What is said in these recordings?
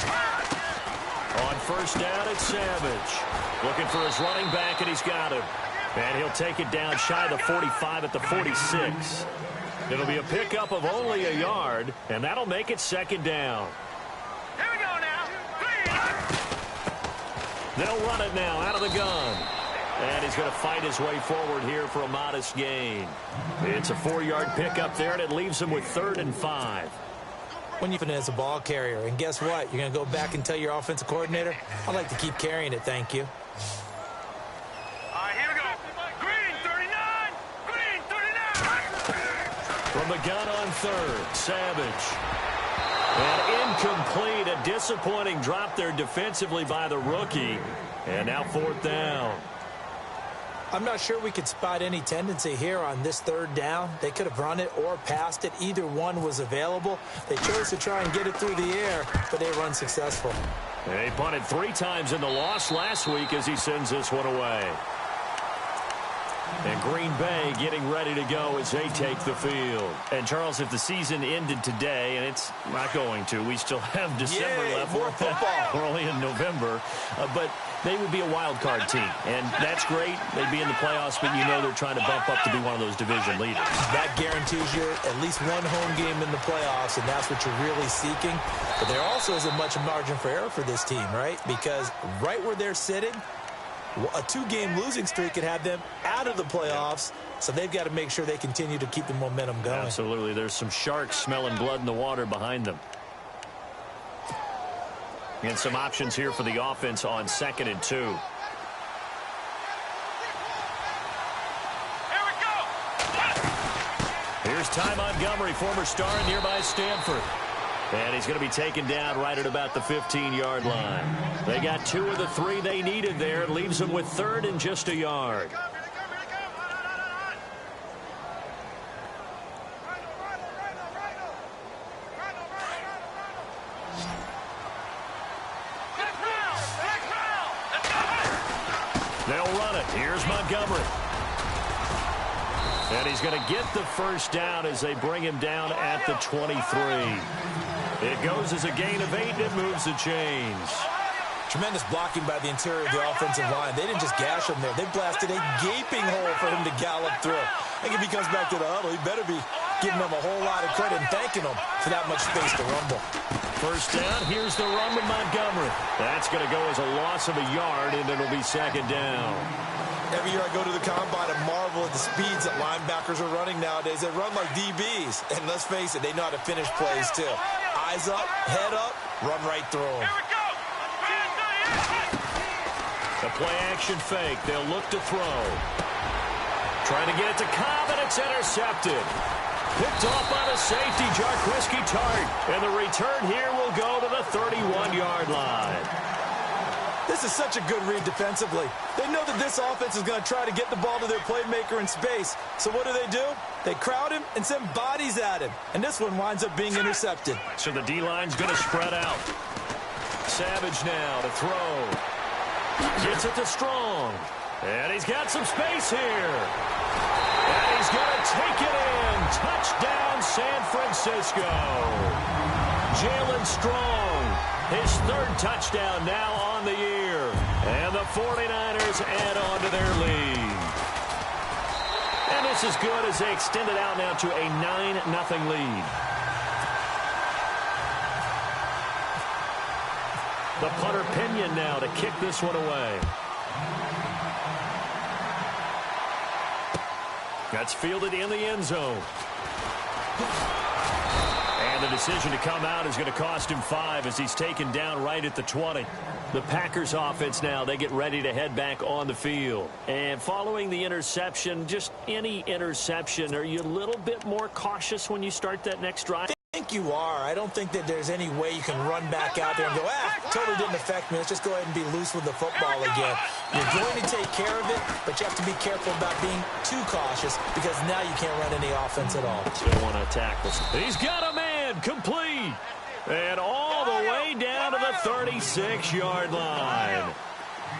On first down, it's Savage. Looking for his running back, and he's got him. And he'll take it down shy of the 45 at the 46. It'll be a pickup of only a yard, and that'll make it second down. Here we go now. They'll run it now out of the gun. And he's going to fight his way forward here for a modest gain. It's a 4-yard pickup there, and it leaves him with 3rd and 5. When you finish as a ball carrier, and guess what? You're going to go back and tell your offensive coordinator, I'd like to keep carrying it, thank you. All right, here we go. Green 39. Green 39. From the gun on 3rd, Savage. And incomplete, a disappointing drop there defensively by the rookie. And now 4th down. I'm not sure we could spot any tendency here on this 3rd down. They could have run it or passed it. Either one was available. They chose to try and get it through the air, but they were unsuccessful. They punted 3 times in the loss last week as he sends this one away. And Green Bay getting ready to go as they take the field. And, Charles, if the season ended today, and it's not going to, we still have December left. More football. We're only in November. But they would be a wild card team. And that's great. They'd be in the playoffs, but you know they're trying to bump up to be one of those division leaders. That guarantees you at least one home game in the playoffs, and that's what you're really seeking. But there also isn't much margin for error for this team, right? Because right where they're sitting, a 2-game losing streak could have them out of the playoffs, so they've got to make sure they continue to keep the momentum going. Absolutely. There's some sharks smelling blood in the water behind them. And some options here for the offense on 2nd and 2. Here we go. Here's Ty Montgomery, former star in nearby Stanford. And he's going to be taken down right at about the 15-yard line. They got 2 of the 3 they needed there. It leaves them with 3rd and just a yard. They'll run it. Here's Montgomery. And he's going to get the first down as they bring him down at the 23. It goes as a gain of 8, and it moves the chains. Tremendous blocking by the interior of the offensive line. They didn't just gash him there. They blasted a gaping hole for him to gallop through. I think if he comes back to the huddle, he better be giving them a whole lot of credit and thanking them for that much space to rumble. First down, here's the run with Montgomery. That's going to go as a loss of a yard, and it'll be 2nd down. Every year I go to the combine and marvel at the speeds that linebackers are running nowadays. They run like DBs. And let's face it, they know how to finish plays too. Eyes up, head up, run right through them. Here we go. The play action fake. They'll look to throw. Trying to get it to Cobb, and it's intercepted. Picked off by the safety, Jarquiski Tart. And the return here will go to the 31-yard line. This is such a good read defensively. They know that this offense is going to try to get the ball to their playmaker in space. So what do? They crowd him and send bodies at him. And this one winds up being intercepted. So the D-line's going to spread out. Savage now to throw. Gets it to Strong. And he's got some space here. And he's going to take it in. Touchdown, San Francisco. Jalen Strong, his 3rd touchdown now on the year. And the 49ers add on to their lead. And this is good as they extend it out now to a 9-0 lead. The punter Pinion now to kick this one away. That's fielded in the end zone. And the decision to come out is going to cost him 5 as he's taken down right at the 20. The Packers offense now, they get ready to head back on the field. And following the interception, just any interception, are you a little bit more cautious when you start that next drive? I think you are. I don't think that there's any way you can run back out there and go, totally didn't affect me. Let's just go ahead and be loose with the football again. You're going to take care of it, but you have to be careful about being too cautious because now you can't run any offense at all. Still want to attack this. He's got a man complete. And all the way down to the 36-yard line.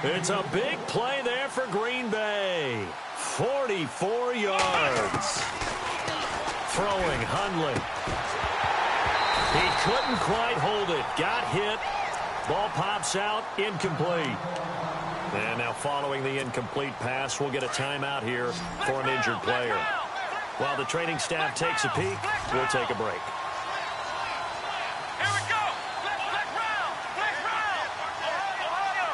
It's a big play there for Green Bay. 44 yards. Throwing Hundley. He couldn't quite hold it. Got hit. Ball pops out, incomplete. And now following the incomplete pass, we'll get a timeout here for an injured player. While the training staff takes a peek, we'll take a break. Here we go. Black round. Ohio.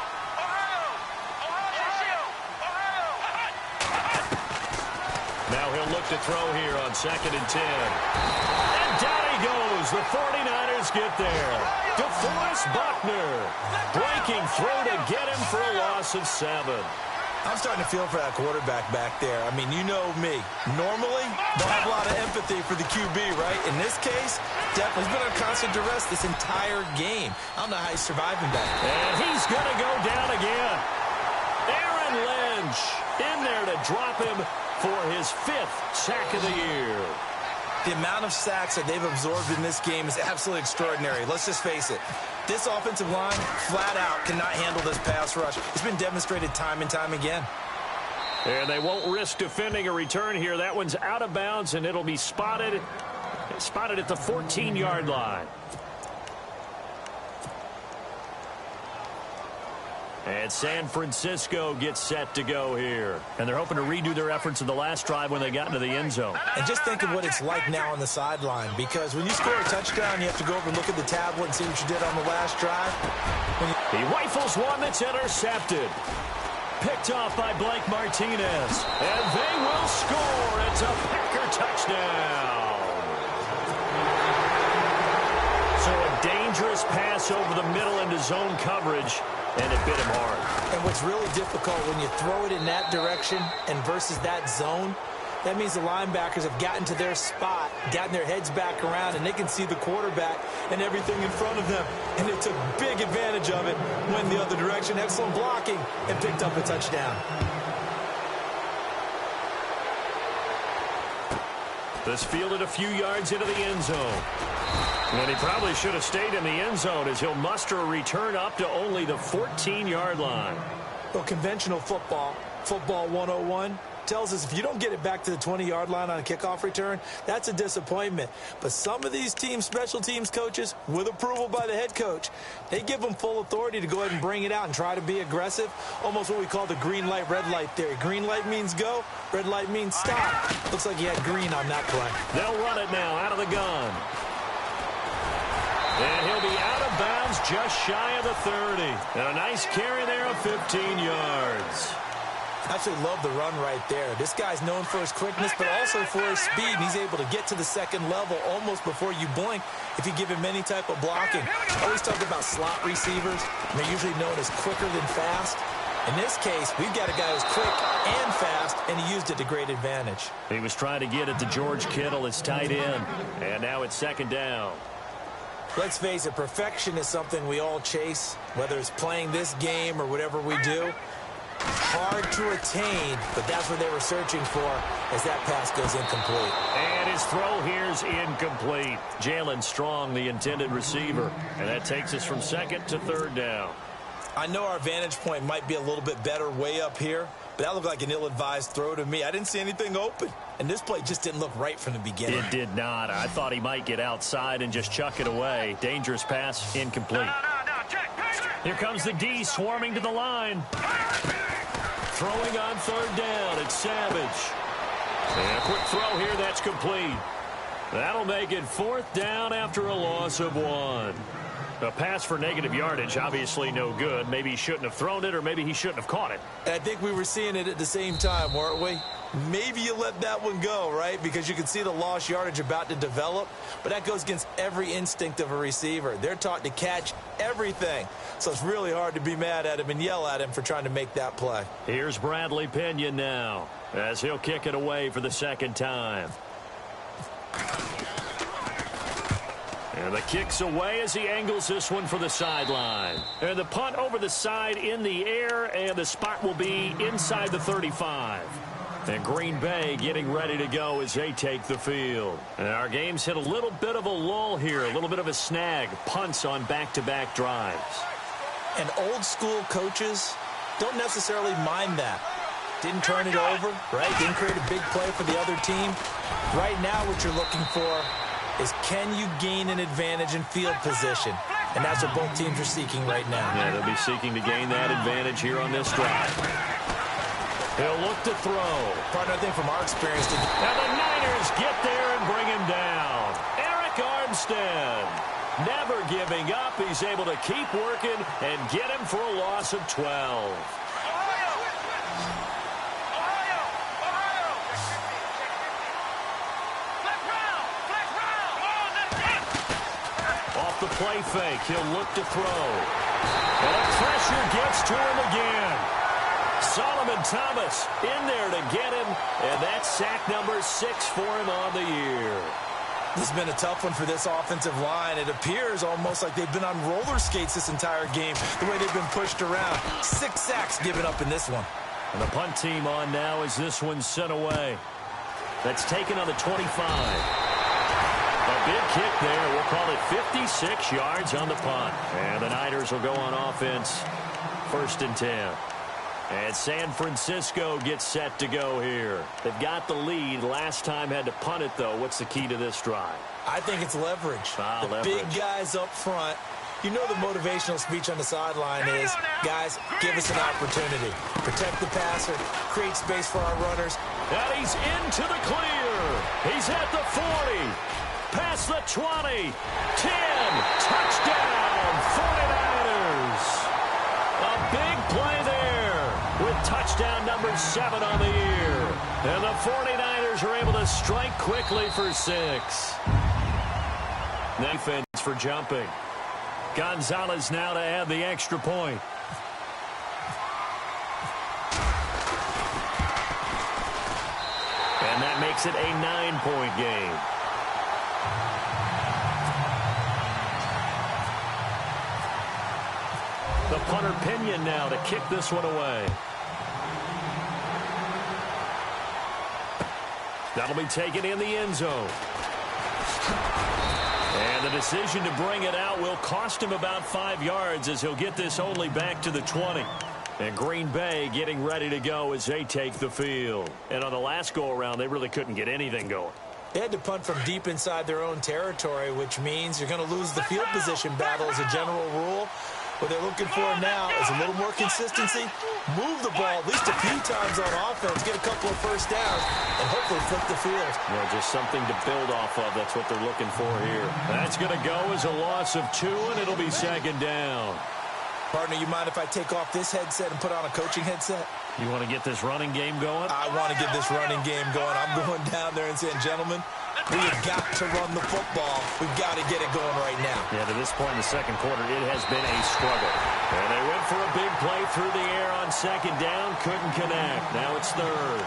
Now he'll look to throw here on 2nd and 10. And down he goes. The 49ers get there. DeForest Buckner breaking through to get him for a loss of 7. I'm starting to feel for that quarterback back there. I mean, you know me. Normally, don't have a lot of empathy for the QB, right? In this case, definitely he's been on constant duress this entire game. I don't know how he's surviving that. And he's going to go down again. Aaron Lynch in there to drop him for his 5th sack of the year. The amount of sacks that they've absorbed in this game is absolutely extraordinary. Let's just face it. This offensive line, flat out, cannot handle this pass rush. It's been demonstrated time and time again. And they won't risk defending a return here. That one's out of bounds, and it'll be spotted at the 14-yard line. And San Francisco gets set to go here. And they're hoping to redo their efforts in the last drive when they got into the end zone. And just think of what it's like now on the sideline, because when you score a touchdown, you have to go over and look at the tablet and see what you did on the last drive. He rifles one that's intercepted. Picked off by Blake Martinez. And they will score. It's a Packer touchdown. So a dangerous pass over the middle into zone coverage. And it bit him hard. And what's really difficult when you throw it in that direction and versus that zone, that means the linebackers have gotten to their spot, gotten their heads back around, and they can see the quarterback and everything in front of them. And they took big advantage of it, went the other direction, excellent blocking, and picked up a touchdown. This fielded a few yards into the end zone. And he probably should have stayed in the end zone as he'll muster a return up to only the 14-yard line. Well, conventional football 101, tells us if you don't get it back to the 20-yard line on a kickoff return, that's a disappointment. But some of these teams, special teams coaches, with approval by the head coach, they give them full authority to go ahead and bring it out and try to be aggressive, almost what we call the green light, red light theory. Green light means go, red light means stop. Looks like he had green on that play. They'll run it now out of the gun. And he'll be out of bounds just shy of the 30. And a nice carry there of 15 yards. I absolutely love the run right there. This guy's known for his quickness, but also for his speed. And he's able to get to the second level almost before you blink if you give him any type of blocking. I always talk about slot receivers. And they're usually known as quicker than fast. In this case, we've got a guy who's quick and fast, and he used it to great advantage. He was trying to get it to George Kittle, his tight end. And now it's 2nd down. Let's face it, perfection is something we all chase, whether it's playing this game or whatever we do. Hard to attain, but that's what they were searching for as that pass goes incomplete. And his throw here's incomplete. Jalen Strong, the intended receiver. And that takes us from 2nd to 3rd down. I know our vantage point might be a little bit better way up here, but that looked like an ill-advised throw to me. I didn't see anything open, and this play just didn't look right from the beginning. It did not. I thought he might get outside and just chuck it away. Dangerous pass, incomplete. Here comes the D swarming to the line. Throwing on 3rd down. It's Savage. And a quick throw here. That's complete. That'll make it 4th down after a loss of 1. A pass for negative yardage, obviously no good. Maybe he shouldn't have thrown it, or maybe he shouldn't have caught it. And I think we were seeing it at the same time, weren't we? Maybe you let that one go, right? Because you can see the lost yardage about to develop. But that goes against every instinct of a receiver. They're taught to catch everything. So it's really hard to be mad at him and yell at him for trying to make that play. Here's Bradley Pinion now, as he'll kick it away for the 2nd time. And the kick's away as he angles this one for the sideline. And the punt over the side in the air, and the spot will be inside the 35. And Green Bay getting ready to go as they take the field. And our game's hit a little bit of a lull here, a little bit of a snag. Punts on back-to-back drives. And old-school coaches don't necessarily mind that. Didn't turn it over, right? Didn't create a big play for the other team. Right now what you're looking for is, can you gain an advantage in field position? and that's what both teams are seeking right now. Yeah, they'll be seeking to gain that advantage here on this drive. He'll look to throw. Partner, I think from our experience... And the Niners get there and bring him down. Eric Armstead, never giving up. He's able to keep working and get him for a loss of 12. Off the play fake, he'll look to throw. And the pressure gets to him again. Solomon Thomas in there to get him, and that's sack number 6 for him on the year. This has been a tough one for this offensive line. It appears almost like they've been on roller skates this entire game, the way they've been pushed around. 6 sacks given up in this one. And the punt team on now as this one's sent away. That's taken on the 25. A big kick there. We'll call it 56 yards on the punt. And the Niners will go on offense. 1st and 10. And San Francisco gets set to go here. They've got the lead. Last time had to punt it, though. What's the key to this drive? I think it's leverage. Leverage. Big guys up front. You know the motivational speech on the sideline is, guys, give us an opportunity. Protect the passer. Create space for our runners. And he's into the clear. He's at the 40. Past the 20. 10. Touchdown. 49ers. A big play there with touchdown number 7 on the year. And the 49ers are able to strike quickly for 6. Defense for jumping. Gonzalez now to add the extra point. And that makes it a 9-point game. The punter Pinion now to kick this one away. That'll be taken in the end zone. And the decision to bring it out will cost him about 5 yards as he'll get this only back to the 20. And Green Bay getting ready to go as they take the field. And on the last go-around, they really couldn't get anything going. They had to punt from deep inside their own territory, which means you're going to lose the field position battle as a general rule. What they're looking for now is a little more consistency, move the ball at least a few times on offense, get a couple of first downs, and hopefully flip the field. Yeah, just something to build off of. That's what they're looking for here. That's going to go as a loss of 2, and it'll be 2nd down. Partner, you mind if I take off this headset and put on a coaching headset? You want to get this running game going? I want to get this running game going. I'm going down there and saying, gentlemen, we have got to run the football. We've got to get it going right now. Yeah, to this point in the second quarter, it has been a struggle. And they went for a big play through the air on 2nd down. Couldn't connect. Now it's 3rd.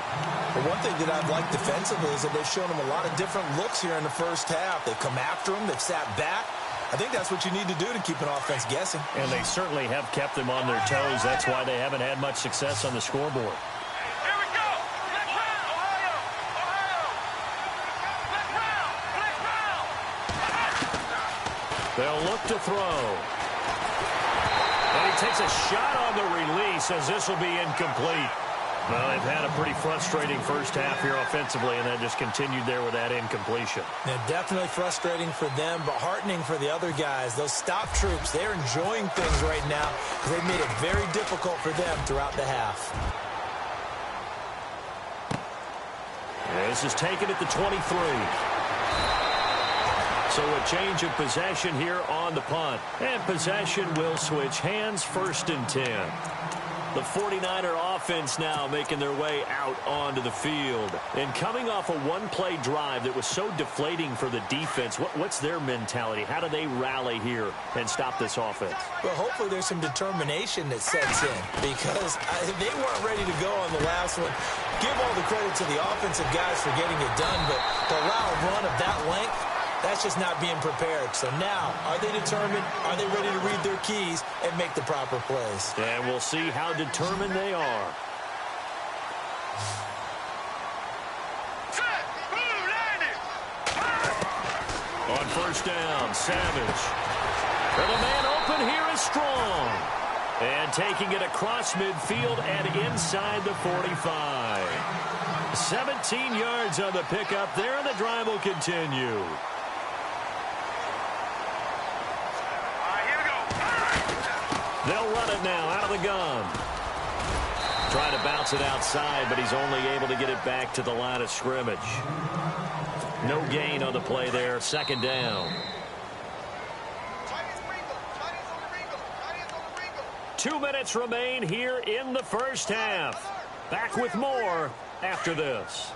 But one thing that I've liked defensively is that they've shown them a lot of different looks here in the first half. They've come after them. They've sat back. I think that's what you need to do to keep an offense guessing. And they certainly have kept them on their toes. That's why they haven't had much success on the scoreboard. Here we go. Black round. Ohio. Black round. They'll look to throw. And he takes a shot on the release as this will be incomplete. Well, they've had a pretty frustrating first half here offensively, and that just continued there with that incompletion. Yeah, definitely frustrating for them, but heartening for the other guys. Those stop troops, they're enjoying things right now because they've made it very difficult for them throughout the half. And this is taken at the 23. So a change of possession here on the punt. And possession will switch hands. 1st and 10. The 49er offense now making their way out onto the field. And coming off a one-play drive that was so deflating for the defense, what's their mentality? How do they rally here and stop this offense? Well, hopefully there's some determination that sets in because they weren't ready to go on the last one. Give all the credit to the offensive guys for getting it done, but to allow a run of that length, that's just not being prepared. So now, are they determined? Are they ready to read their keys and make the proper plays? And we'll see how determined they are. On 1st down, Savage. And the man open here is Strong. And taking it across midfield and inside the 45. 17 yards on the pickup there, and the drive will continue. Here They'll run it now out of the gun. Trying to bounce it outside, but he's only able to get it back to the line of scrimmage. No gain on the play there. Second down. 2 minutes remain here in the first half. Back with more after this.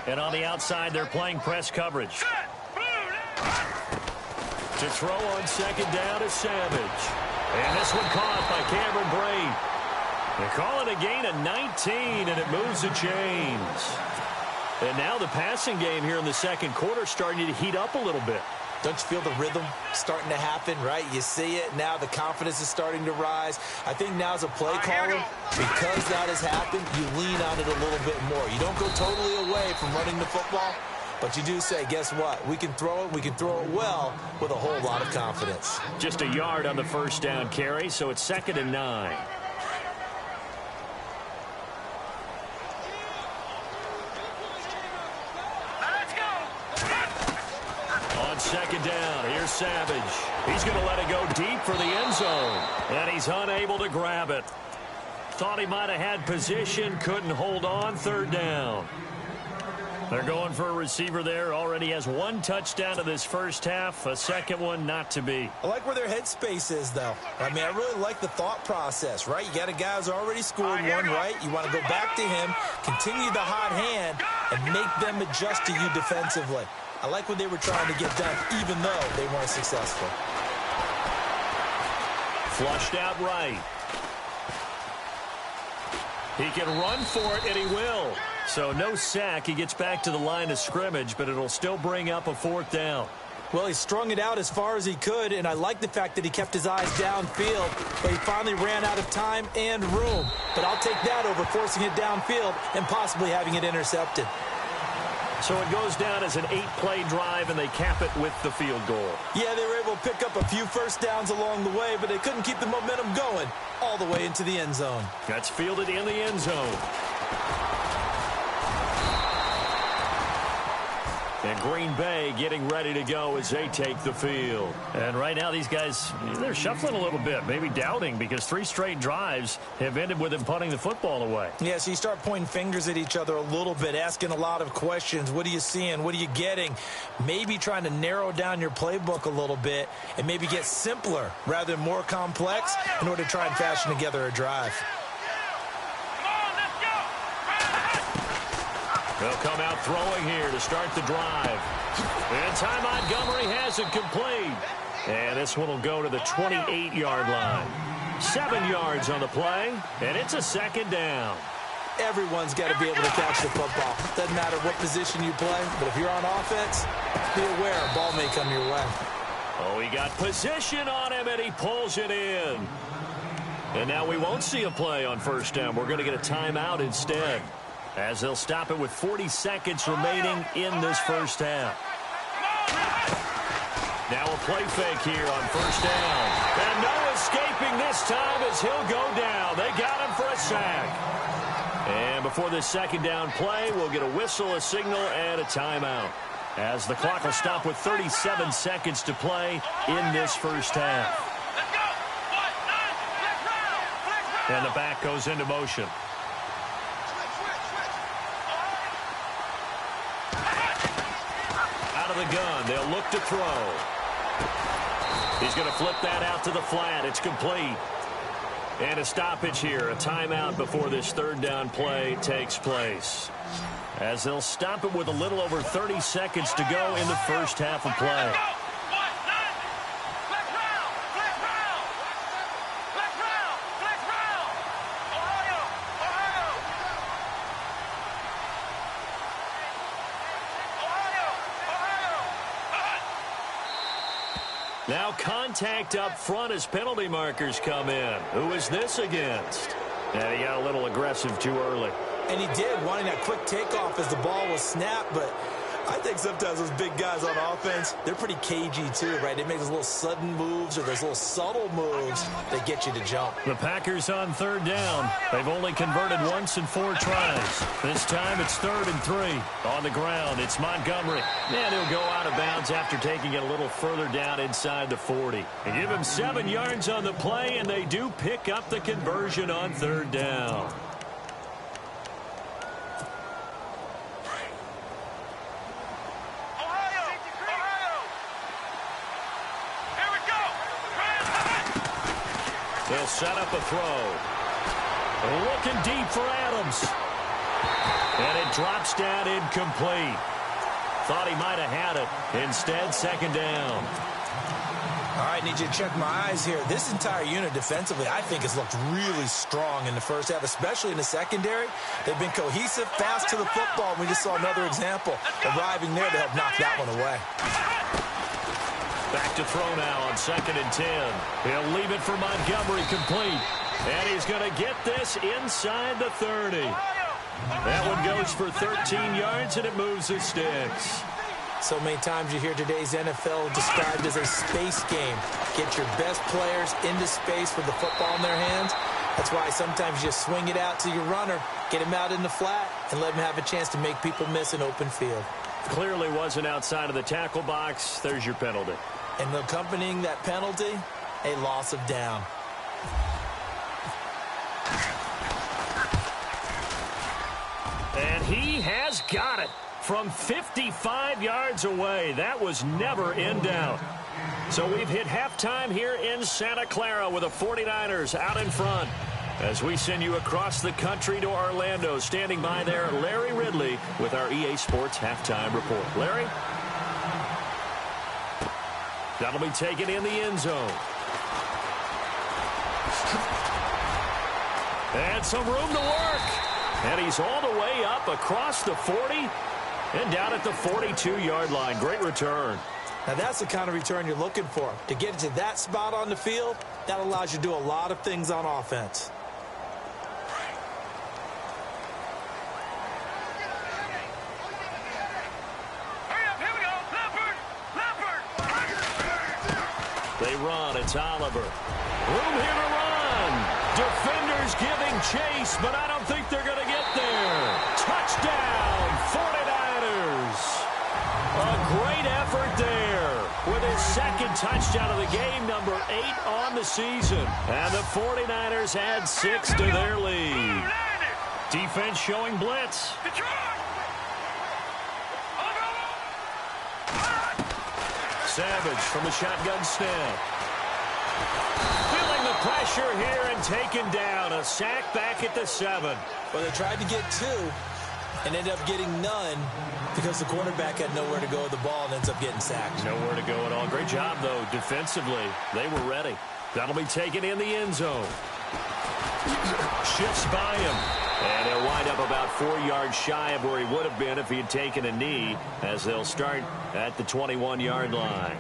And on the outside, they're playing press coverage. To throw on second down is Savage. And this one caught by Cameron Brate. They call it a gain of 19, and it moves the chains. And now the passing game here in the second quarter starting to heat up a little bit. Don't you feel the rhythm starting to happen, right? You see it. Now the confidence is starting to rise. I think now as a play caller, because that has happened, you lean on it a little bit more. You don't go totally away from running the football, but you do say, guess what? We can throw it. We can throw it well with a whole lot of confidence. Just a yard on the first down carry, so it's 2nd and 9. Second down. Here's Savage. He's going to let it go deep for the end zone. And he's unable to grab it. Thought he might have had position. Couldn't hold on. Third down. They're going for a receiver there. Already has 1 touchdown in this first half. A second one not to be. I like where their headspace is, though. I mean, I really like the thought process, right? You got a guy who's already scored one, right? You want to go back to him, continue the hot hand, and make them adjust to you defensively. I like what they were trying to get done, even though they weren't successful. Flushed out right. He can run for it, and he will. So no sack. He gets back to the line of scrimmage, but it'll still bring up a 4th down. Well, he strung it out as far as he could, and I like the fact that he kept his eyes downfield, but he finally ran out of time and room. But I'll take that over forcing it downfield and possibly having it intercepted. So it goes down as an 8-play drive, and they cap it with the field goal. Yeah, they were able to pick up a few first downs along the way, but they couldn't keep the momentum going all the way into the end zone. That's fielded in the end zone. And Green Bay getting ready to go as they take the field. And right now these guys, they're shuffling a little bit, maybe doubting, because 3 straight drives have ended with them punting the football away. Yeah, so you start pointing fingers at each other a little bit, asking a lot of questions. What are you seeing? What are you getting? Maybe trying to narrow down your playbook a little bit and maybe get simpler rather than more complex in order to try and fashion together a drive. They'll come out throwing here to start the drive. And Ty Montgomery has it complete. And this one will go to the 28-yard line. 7 yards on the play, and it's a 2nd down. Everyone's got to be able to catch the football. Doesn't matter what position you play, but if you're on offense, be aware a ball may come your way. Oh, he got position on him, and he pulls it in. And now we won't see a play on first down. We're going to get a timeout instead, as they'll stop it with 40 seconds remaining in this first half. Now a play fake here on first down. And no escaping this time as he'll go down. They got him for a sack. And before this second down play, we'll get a whistle, a signal, and a timeout, as the clock will stop with 37 seconds to play in this first half. And the back goes into motion. Out of the gun, they'll look to throw. He's going to flip that out to the flat. It's complete. And a stoppage here, a timeout before this third down play takes place, as they'll stop it with a little over 30 seconds to go in the first half of play. Now contact up front as penalty markers come in. Who is this against? And he got a little aggressive too early. And he did, wanting that quick takeoff as the ball was snapped, but I think sometimes those big guys on offense, they're pretty cagey too, right? They make those little sudden moves or those little subtle moves that get you to jump. The Packers on third down. They've only converted once in 4 tries. This time it's 3rd and 3. On the ground, it's Montgomery. And he'll go out of bounds after taking it a little further down inside the 40. They give him 7 yards on the play, and they do pick up the conversion on 3rd down. They'll set up a throw. Looking deep for Adams. And it drops down incomplete. Thought he might have had it. Instead, 2nd down. All right, need you to check my eyes here. This entire unit defensively, I think, has looked really strong in the first half, especially in the secondary. They've been cohesive, fast to the football. We just saw another example arriving there to help knock that one away. Back to throw now on 2nd and 10. He'll leave it for Montgomery complete. And he's going to get this inside the 30. That one goes for 13 yards, and it moves the sticks. So many times you hear today's NFL described as a space game. Get your best players into space with the football in their hands. That's why sometimes you just swing it out to your runner, get him out in the flat, and let him have a chance to make people miss an open field. Clearly wasn't outside of the tackle box. There's your penalty. And accompanying that penalty, a loss of down. And he has got it from 55 yards away. That was never in doubt. So we've hit halftime here in Santa Clara with the 49ers out in front. As we send you across the country to Orlando, standing by there, Larry Ridley with our EA Sports Halftime Report. Larry? That'll be taken in the end zone. And some room to work. And he's all the way up across the 40 and down at the 42-yard line. Great return. Now, that's the kind of return you're looking for. To get to that spot on the field, that allows you to do a lot of things on offense. They run. It's Oliver. Room here to run. Defenders giving chase, but I don't think they're going to get there. Touchdown, 49ers. A great effort there with his 2nd touchdown of the game, number 8 on the season. And the 49ers add 6 to their lead. Defense showing blitz. Savage from the shotgun snap. Feeling the pressure here and taken down. A sack back at the 7. Well, they tried to get 2 and ended up getting none because the quarterback had nowhere to go with the ball and ends up getting sacked. Nowhere to go at all. Great job, though, defensively. They were ready. That'll be taken in the end zone. Shifts by him. And he'll wind up about 4 yards shy of where he would have been if he had taken a knee, as they'll start at the 21-yard line.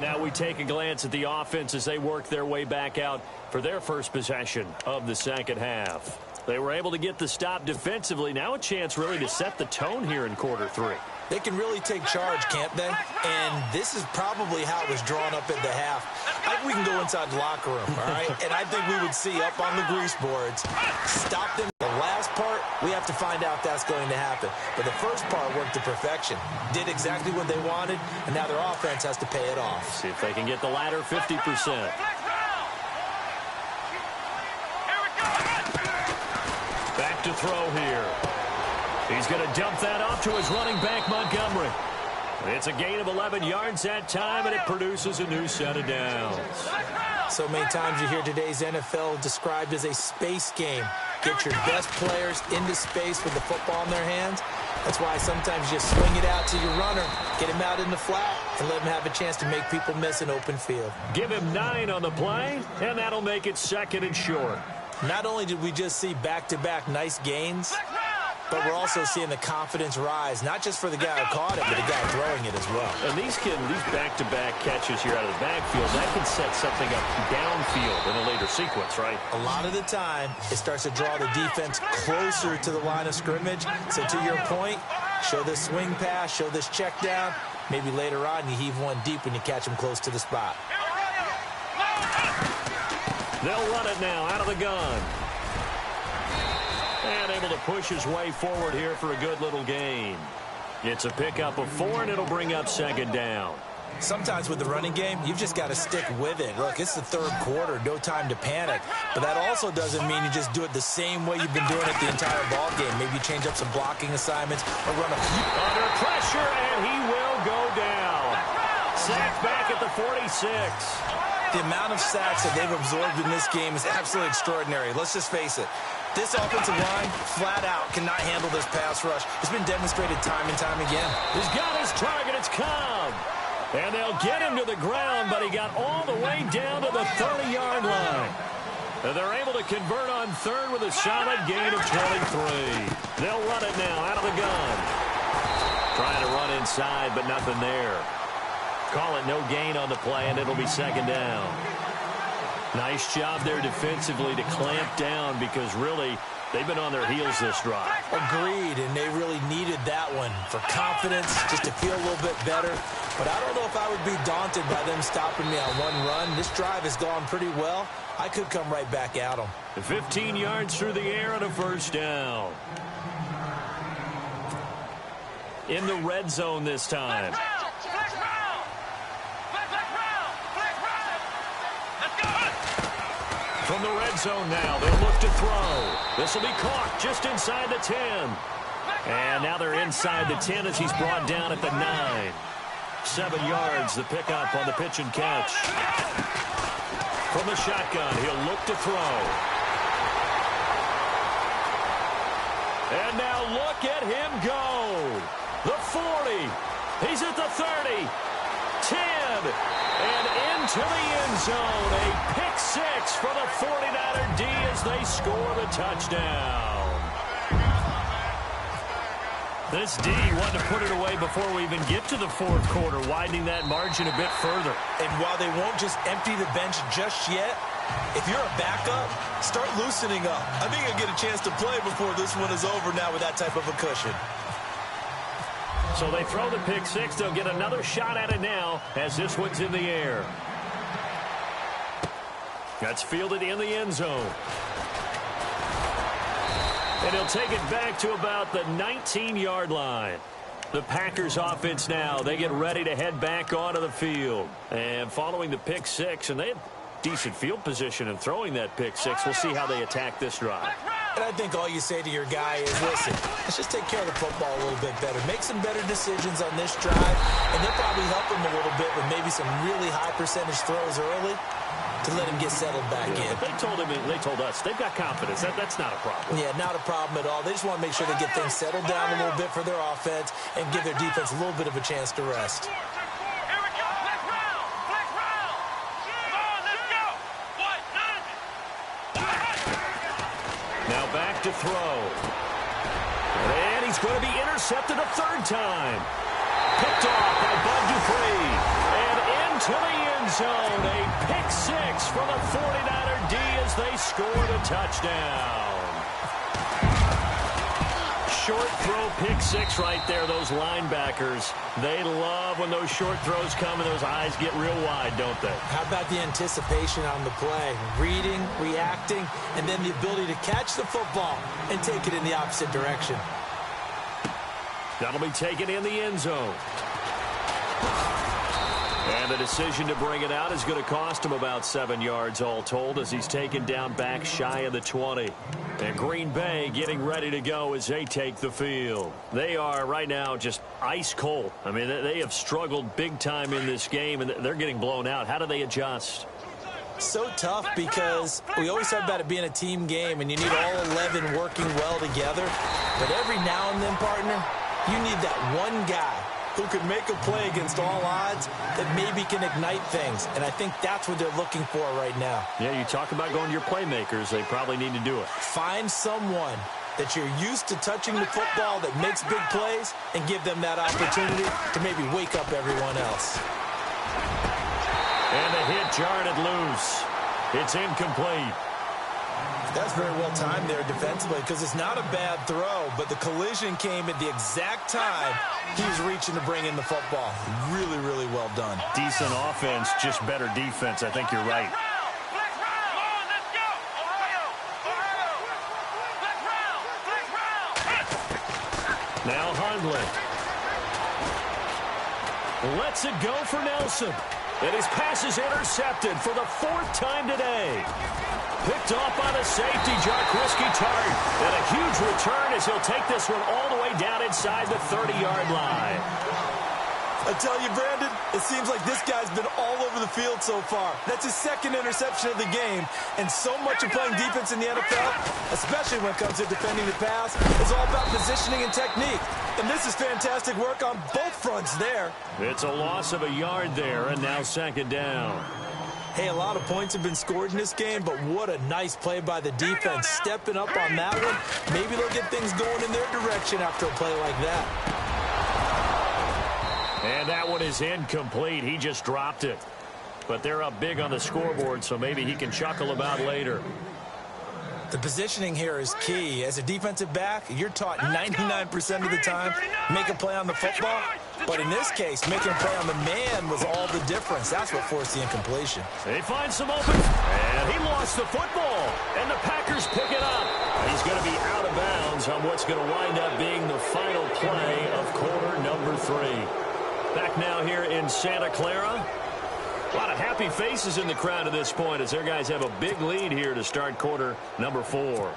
Now we take a glance at the offense as they work their way back out for their first possession of the second half. They were able to get the stop defensively. Now a chance really to set the tone here in quarter 3. They can really take charge, can't they? And this is probably how it was drawn up at the half. I think we can go inside the locker room, all right? And I think we would see up on the grease boards, stop them. The last part, we have to find out if that's going to happen. But the first part worked to perfection. Did exactly what they wanted, and now their offense has to pay it off. See if they can get the latter 50%. Back to throw here. He's going to dump that off to his running back, Montgomery. It's a gain of 11 yards that time, and it produces a new set of downs. So many times you hear today's NFL described as a space game. Get your best players into space with the football in their hands. That's why sometimes you swing it out to your runner, get him out in the flat, and let him have a chance to make people miss an open field. Give him 9 on the play, and that'll make it 2nd and short. Not only did we just see back-to-back nice gains, but we're also seeing the confidence rise, not just for the guy who caught it, but the guy throwing it as well. And these back-to-back catches here out of the backfield, that can set something up downfield in a later sequence, right? A lot of the time, it starts to draw the defense closer to the line of scrimmage. So to your point, Show this swing pass, show this check down. Maybe later on you heave one deep when you catch him close to the spot. They'll run it now out of the gun. And able to push his way forward here for a good little gain. It's a pickup of 4, and it'll bring up second down. Sometimes with the running game, you've just got to stick with it. Look, it's the third quarter, no time to panic. But that also doesn't mean you just do it the same way you've been doing it the entire ball game. Maybe you change up some blocking assignments or run a few. Under pressure, and he will go down. Sacked back at the 46. The amount of sacks that they've absorbed in this game is absolutely extraordinary. Let's just face it. This offensive line, flat out, cannot handle this pass rush. It's been demonstrated time and time again. He's got his target. It's Cobb. And they'll get him to the ground, but he got all the way down to the 30-yard line. And they're able to convert on third with a solid gain of 23. They'll run it now out of the gun. Trying to run inside, but nothing there. Call it no gain on the play, and it'll be second down. Nice job there defensively to clamp down because really they've been on their heels this drive. Agreed, and they really needed that one for confidence, just to feel a little bit better. But I don't know if I would be daunted by them stopping me on one run. This drive has gone pretty well. I could come right back at them. 15 yards through the air and a first down. In the red zone this time. From the red zone now, they'll look to throw. This will be caught just inside the 10. And now they're inside the 10 as he's brought down at the 9. 7 yards, the pickup on the pitch and catch. From the shotgun, he'll look to throw. And now look at him go. The 40. He's at the 30. 10. And into the end zone. A pick 6 for the 49er D as they score the touchdown. This D wanted to put it away before we even get to the fourth quarter, widening that margin a bit further. And while they won't just empty the bench just yet, if you're a backup, start loosening up. I think you'll get a chance to play before this one is over now with that type of a cushion. So they throw the pick 6. They'll get another shot at it now as this one's in the air. That's fielded in the end zone. And he'll take it back to about the 19-yard line. The Packers offense now, they get ready to head back onto the field. And following the pick 6, and they had decent field position in throwing that pick 6. We'll see how they attack this drive. And I think all you say to your guy is, listen, let's just take care of the football a little bit better. Make some better decisions on this drive, and they'll probably help him a little bit with maybe some really high percentage throws early to let him get settled back in. They told us they've got confidence. That's not a problem. Yeah, not a problem at all. They just want to make sure they get things settled down a little bit for their offense and give their defense a little bit of a chance to rest. Now back to throw. And he's going to be intercepted a third time. Picked off by Bud Dupree. And into the end zone. A pick 6 for the 49er D as they score the touchdown. Short throw pick 6 right there. Those linebackers, they love when those short throws come and those eyes get real wide, don't they? How about the anticipation on the play? Reading, reacting, and then the ability to catch the football and take it in the opposite direction. That'll be taken in the end zone. And the decision to bring it out is going to cost him about 7 yards all told as he's taken down back shy of the 20. And Green Bay getting ready to go as they take the field. They are right now just ice cold. I mean, they have struggled big time in this game, and they're getting blown out. How do they adjust? So tough because we always talk about it being a team game, and you need all 11 working well together. But every now and then, partner, you need that one guy who could make a play against all odds that maybe can ignite things. And I think that's what they're looking for right now. Yeah, you talk about going to your playmakers. They probably need to do it. Find someone that you're used to touching the football that makes big plays and give them that opportunity to maybe wake up everyone else. And the hit jarred it loose. It's incomplete. That's very well timed there defensively because it's not a bad throw, but the collision came at the exact time he was reaching to bring in the football. Really, really well done. Decent offense, just better defense. I think you're right. Now Hundley. Lets it go for Nelson. And his pass is intercepted for the 4th time today. Picked off by the safety, Jarquiski Tart. And a huge return as he'll take this one all the way down inside the 30-yard line. I tell you, Brandon, it seems like this guy's been all over the field so far. That's his 2nd interception of the game. And so much of playing defense in the NFL, especially when it comes to defending the pass, is all about positioning and technique. And this is fantastic work on both fronts there. It's a loss of a yard there, and now 2nd down. Hey, a lot of points have been scored in this game, but what a nice play by the defense. Stepping up on that one, maybe they'll get things going in their direction after a play like that. And that one is incomplete. He just dropped it. But they're up big on the scoreboard, so maybe he can chuckle about later. The positioning here is key. As a defensive back, you're taught 99% of the time, make a play on the football. But in this case, making a play on the man was all the difference. That's what forced the incompletion. They find some open, and he lost the football. And the Packers pick it up. He's going to be out of bounds on what's going to wind up being the final play of quarter number 3. Back now here in Santa Clara. A lot of happy faces in the crowd at this point as their guys have a big lead here to start quarter number 4. Ohio!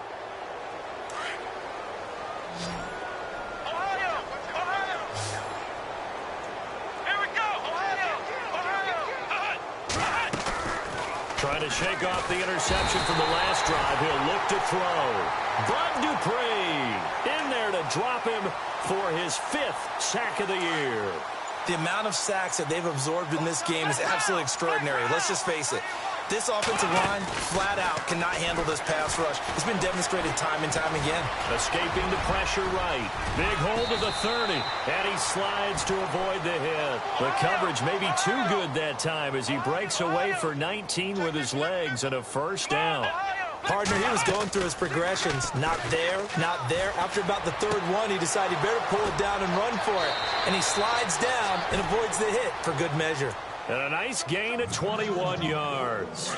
Here we go! Ohio! Trying to shake off the interception from the last drive. He'll look to throw. Bud Dupree in there to drop him for his 5th sack of the year. The amount of sacks that they've absorbed in this game is absolutely extraordinary. Let's just face it. This offensive line, flat out, cannot handle this pass rush. It's been demonstrated time and time again. Escaping the pressure right. Big hold of the 30. And he slides to avoid the hit. The coverage may be too good that time as he breaks away for 19 with his legs and a 1st down. Partner, he was going through his progressions. Not there, not there. After about the 3rd one, he decided he better pull it down and run for it. And he slides down and avoids the hit for good measure. And a nice gain of 21 yards.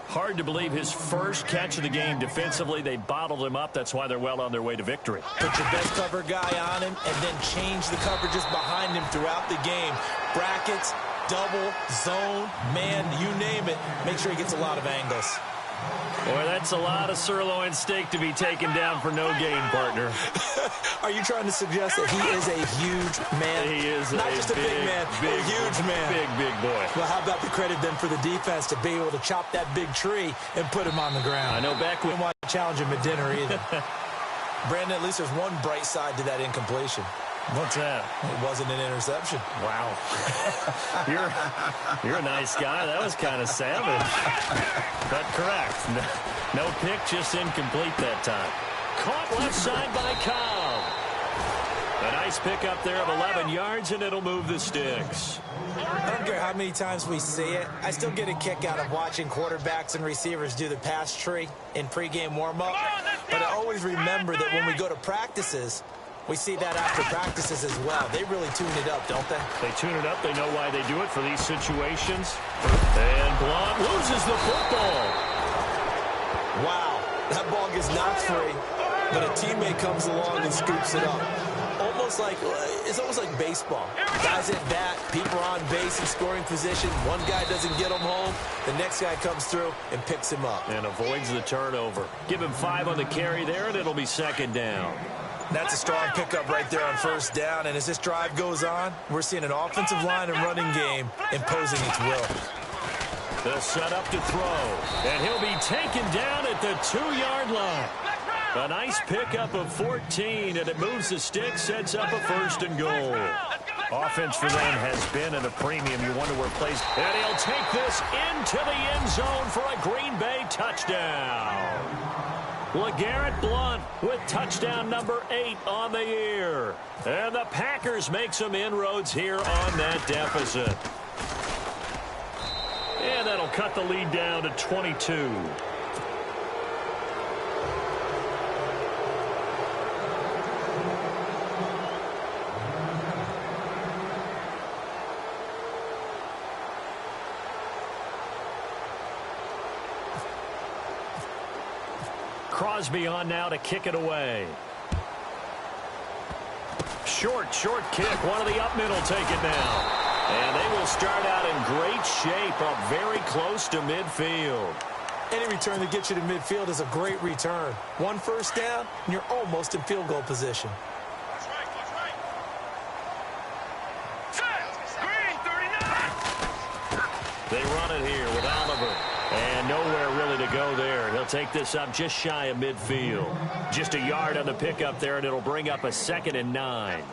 Hard to believe his first catch of the game defensively. They bottled him up. That's why they're well on their way to victory. Put your best cover guy on him and then change the coverages behind him throughout the game. Brackets, double, zone, man, you name it. Make sure he gets a lot of angles. Boy, that's a lot of sirloin steak to be taken down for no gain, partner. Are you trying to suggest that he is a huge man? He is not just a big man, a huge man. Big boy. Well, how about the credit then for the defense to be able to chop that big tree and put him on the ground? I know back when... I didn't want to challenge him at dinner either. Brandon, at least there's one bright side to that incompletion. What's that? It wasn't an interception. Wow. You're a nice guy. That was kind of savage. But correct. No pick, just incomplete that time. Caught left side by Cobb. A nice pickup there of 11 yards, and it'll move the sticks. I don't care how many times we see it. I still get a kick out of watching quarterbacks and receivers do the pass tree in pregame warm-up. But I always remember that when we go to practices, we see that after practices as well. They really tune it up, don't they? They tune it up. They know why they do it for these situations. And Blount loses the football. Wow. That ball gets knocked free, but a teammate comes along and scoops it up. It's almost like baseball. Guys at bat, people are on base in scoring position. One guy doesn't get him home. The next guy comes through and picks him up. And avoids the turnover. Give him 5 on the carry there, and it'll be 2nd down. That's a strong pickup right there on 1st down. And as this drive goes on, we're seeing an offensive line and running game imposing its will. They'll set up to throw. And he'll be taken down at the 2-yard line. A nice pickup of 14, and it moves the stick, sets up a 1st and goal. Offense for them has been at a premium. You wonder where plays. And he'll take this into the end zone for a Green Bay touchdown. LeGarrette Blount with touchdown number 8 on the year. And the Packers make some inroads here on that deficit. And that'll cut the lead down to 22. Crosby on now to kick it away. Short kick. One of the up middle take it now. And they will start out in great shape up very close to midfield. Any return that gets you to midfield is a great return. One first down, and you're almost in field goal position. That's right. Set. Green, 39. They run it here with Oliver. And nowhere really to go there. He'll take this up just shy of midfield. Just a yard on the pickup there, and it'll bring up a 2nd and 9.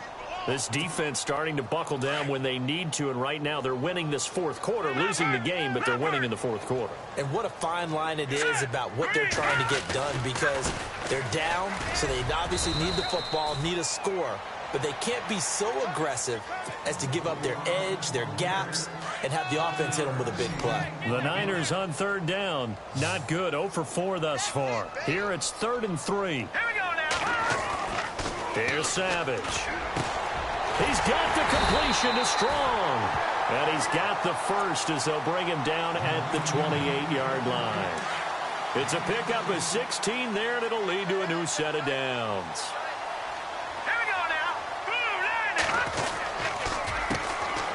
This defense starting to buckle down when they need to, and right now they're winning this fourth quarter, losing the game, but they're winning in the fourth quarter. And what a fine line it is about what they're trying to get done, because they're down, so they obviously need the football, need a score, but they can't be so aggressive as to give up their edge, their gaps, and have the offense hit them with a big play. The Niners on 3rd down. Not good. 0 for 4 thus far. Here it's 3rd and 3. Here we go now. Here's Savage. He's got the completion to Strong. And he's got the first as they'll bring him down at the 28-yard line. It's a pickup of 16 there, and it'll lead to a new set of downs. Here we go now. Blue line.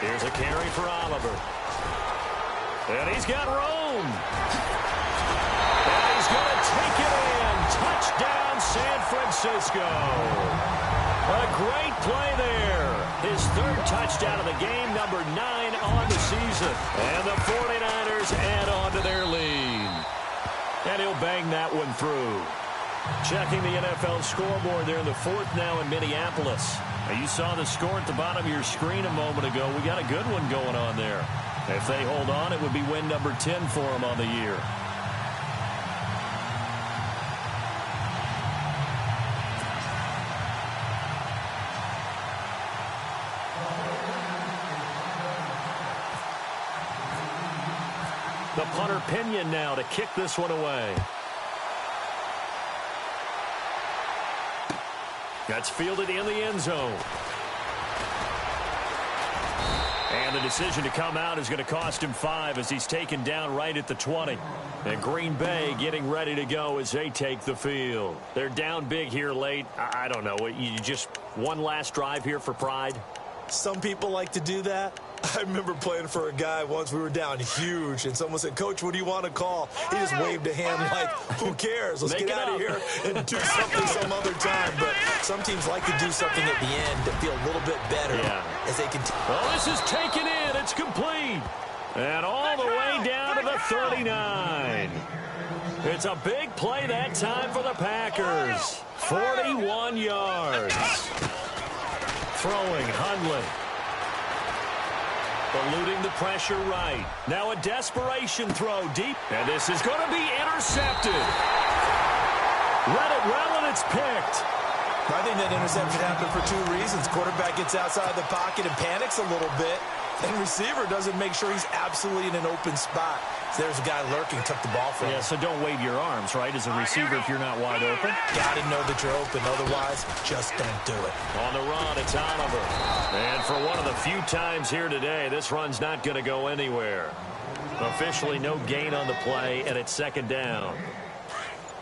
Here's a carry for Oliver. And he's got Rome. And he's going to take it in. Touchdown, San Francisco. A great play there. His 3rd touchdown of the game, number 9 on the season. And the 49ers add on to their lead. And he'll bang that one through. Checking the NFL scoreboard there in the 4th now in Minneapolis. Now you saw the score at the bottom of your screen a moment ago. We got a good one going on there. If they hold on, it would be win number 10 for them on the year. The punter Pinion now to kick this one away. That's fielded in the end zone. And the decision to come out is going to cost him 5 as he's taken down right at the 20. And Green Bay getting ready to go as they take the field. They're down big here late. I don't know. You just one last drive here for pride? Some people like to do that. I remember playing for a guy once. We were down huge, and someone said, "Coach, what do you want to call?" He just waved a hand like, who cares? Let's get out of here and do something some other time. But some teams like to do something at the end to feel a little bit better as they continue. Well, this is taken in. It's complete. And all the way down to the 39. It's a big play that time for the Packers. 41 yards. Throwing, Hundley. Eluding the pressure right. Now a desperation throw deep. And this is going to be intercepted. Read it well, and it's picked. I think that interception happened for 2 reasons. Quarterback gets outside the pocket and panics a little bit. And receiver doesn't make sure he's absolutely in an open spot. So there's a guy lurking, took the ball from him. Yeah, so don't wave your arms, right, as a receiver if you're not wide open. Got to know that you're open. Otherwise, just don't do it. On the run, it's Oliver. And for one of the few times here today, this run's not going to go anywhere. Officially no gain on the play, and it's 2nd down.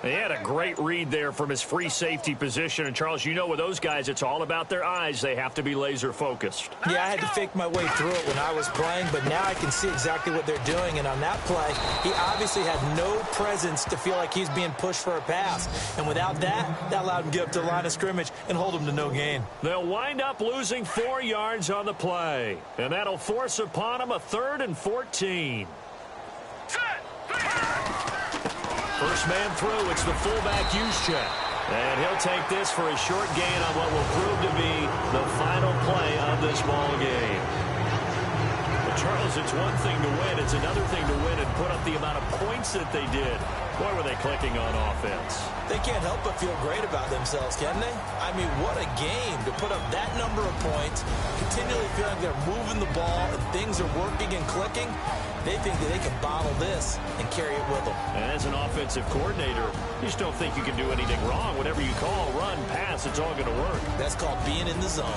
He had a great read there from his free safety position. And, Charles, you know with those guys, it's all about their eyes. They have to be laser focused. Yeah, I had to fake my way through it when I was playing, but now I can see exactly what they're doing. And on that play, he obviously had no presence to feel like he's being pushed for a pass. And without that, that allowed him to get up to the line of scrimmage and hold him to no gain. They'll wind up losing 4 yards on the play. And that'll force upon him a 3rd and 14. First man through, it's the fullback Juszczyk. And he'll take this for a short gain on what will prove to be the final play of this ball game. But Charles, it's one thing to win. It's another thing to win and put up the amount of points that they did. Boy, were they clicking on offense. They can't help but feel great about themselves, can they? I mean, what a game to put up that number of points, continually feeling they're moving the ball and things are working and clicking. They think that they can bottle this and carry it with them. And as an offensive coordinator, you just don't think you can do anything wrong. Whatever you call, run, pass, it's all going to work. That's called being in the zone.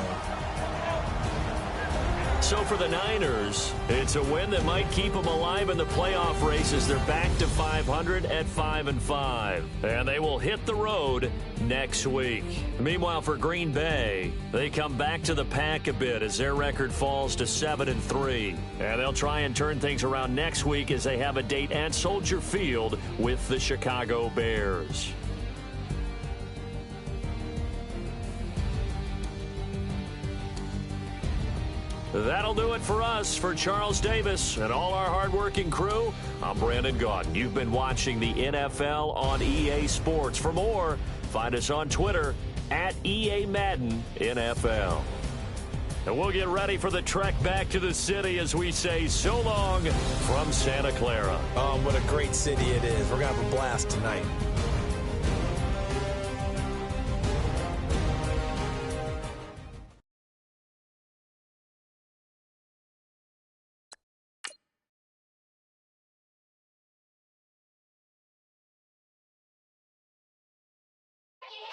So for the Niners, it's a win that might keep them alive in the playoff race as they're back to 500 at 5-5. And they will hit the road next week. Meanwhile, for Green Bay, they come back to the pack a bit as their record falls to 7-3. And they'll try and turn things around next week as they have a date at Soldier Field with the Chicago Bears. That'll do it for us. For Charles Davis and all our hardworking crew, I'm Brandon Gaudin. You've been watching the NFL on EA Sports. For more, find us on Twitter at EA Madden NFL. And we'll get ready for the trek back to the city as we say so long from Santa Clara. Oh, what a great city it is. We're going to have a blast tonight.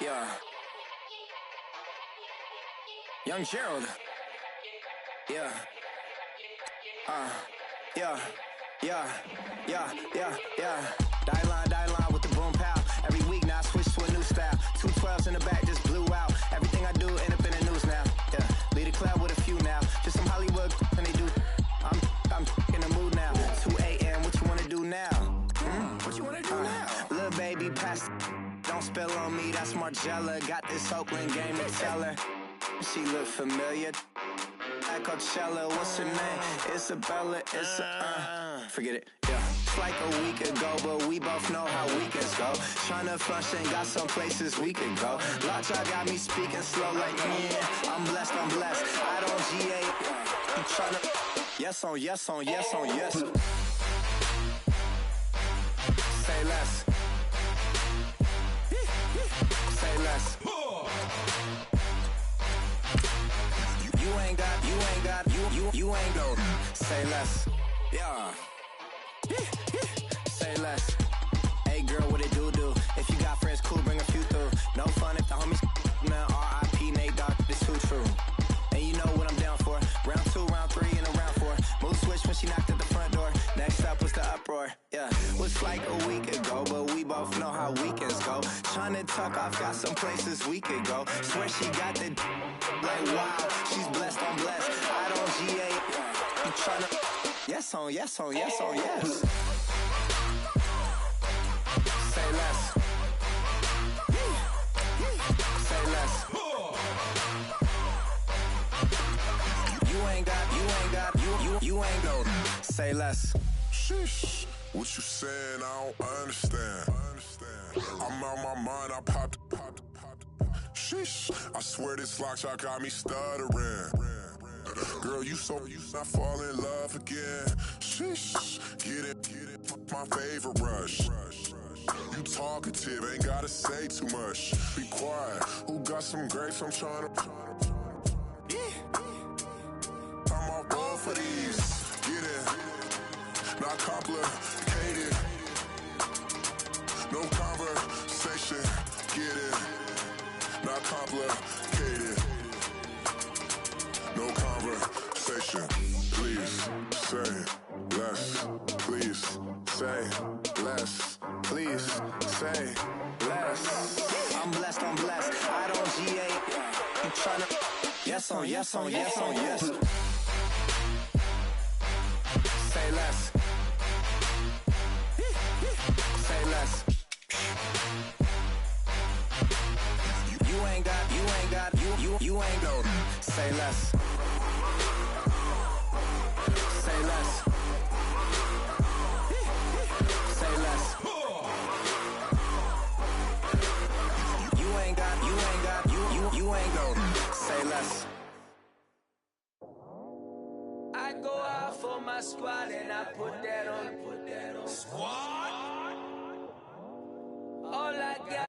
Yeah. Young Gerald. Yeah. Yeah. Die line with the boom pow. Every week now I switch to a new style. 212s in the back just blew out. Everything I do end up in the news now. Yeah. Lead a club with a few now. Just some Hollywood and they do. I'm in the mood now. 2 a.m. What you wanna do now? What you wanna do now? Little baby pass. Don't spill on me, that's Margella. Got this Oakland game to tell her. She look familiar. At Coachella, what's her name? Isabella, forget it, yeah. It's like a week ago, but we both know how weekends go. Tryna function, got some places we could go. Lot y'all got me speaking slow like, I'm blessed. I don't GA. You tryna, yes on yes. Say less. Say less. You ain't go. Say less. Yeah. Say less. Hey girl, what it do? If you got friends, cool, bring a few through. No fun if the homies, man. R.I.P. Nate Dogg, this too true. And you know what I'm down for. Round 2, round 3, and a round 4. Mood switch when she knocked at the front door. Next up was the uproar. Yeah, was like a week ago, but we both know how weekends go. Tryna tuck off, got some places we could go. Swear she got the like wow, she's blessed, I'm blessed. I don't GA. You tryna yes on yes. Say less. Say less. You ain't go. Say less. Sheesh. What you saying? I don't understand. I'm out my mind. I popped. Sheesh. I swear this lock shot got me stuttering. Girl, you not fall in love again. Sheesh. Get it. My favorite rush. You talkative, ain't gotta say too much. Be quiet. Who got some grapes? I'm trying to. I'm off both of these. Get it. Not complicated. No conversation. Get it. Not complicated. No conversation. Please say less. Please say less. Please say less. I'm blessed. I don't GA. You tryna yes on yes. Say less. Say less. You ain't go. Say less. Say less. Say less. You ain't go. Say less. I go out for my squad and I put that on. Squad. All I got.